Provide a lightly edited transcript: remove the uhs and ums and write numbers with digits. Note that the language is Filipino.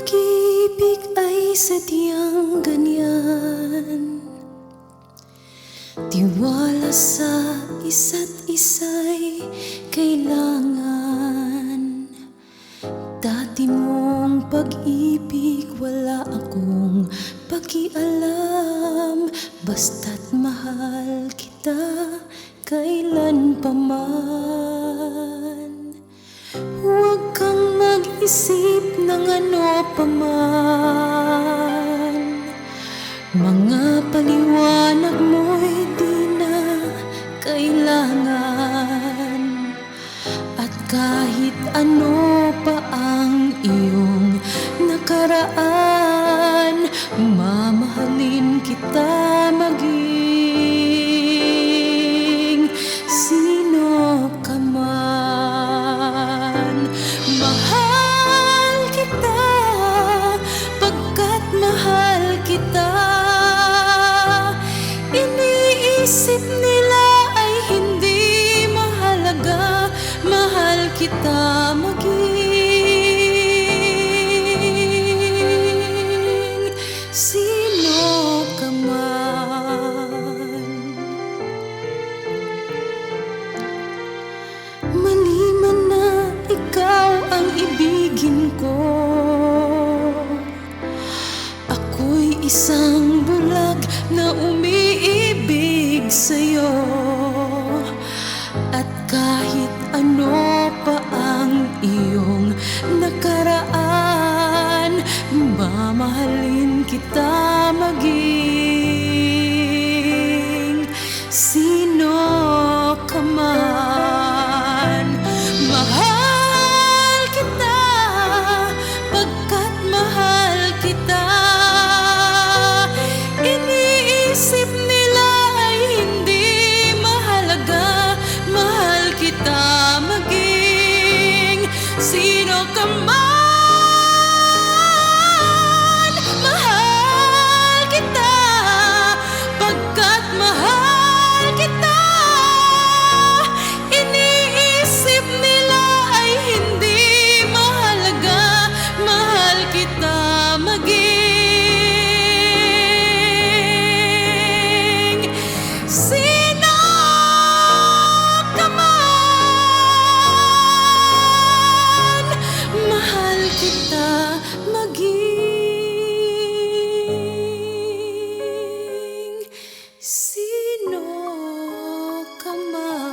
pag-ibig ay sadyang ganyan. Tiwala sa isa't isa'y kailangan. Dati mong pag-ibig wala akong pakialam, basta't mahal kita kailan pa man. Huwag kang mag-isip ng ano pa man, mga paliwanag mo'y di na kailangan. At kahit ano pa ang iyong nakaraan, mamahalin kita maging sino ka man. Mahal kita pagkat mahal kita. Iniisip nila ay hindi mahalaga, mahal kita maging sino ka man. Maliman na ikaw ang ibigin ko, ako'y isang bulag na umiibig sa'yo. At kahit ano pa ang iyong nakaraan, mamahalin kita maging sino ka man. Mahal kita pagkat mahal kita. Iniisip nila ay hindi mahalaga, mahal kita maging sino ka man. Mahal kita pagkat mahal kita. Iniisip nila ay hindi mahalaga, mahal kita maging sino ka man. Mahal kita maging sino ka man.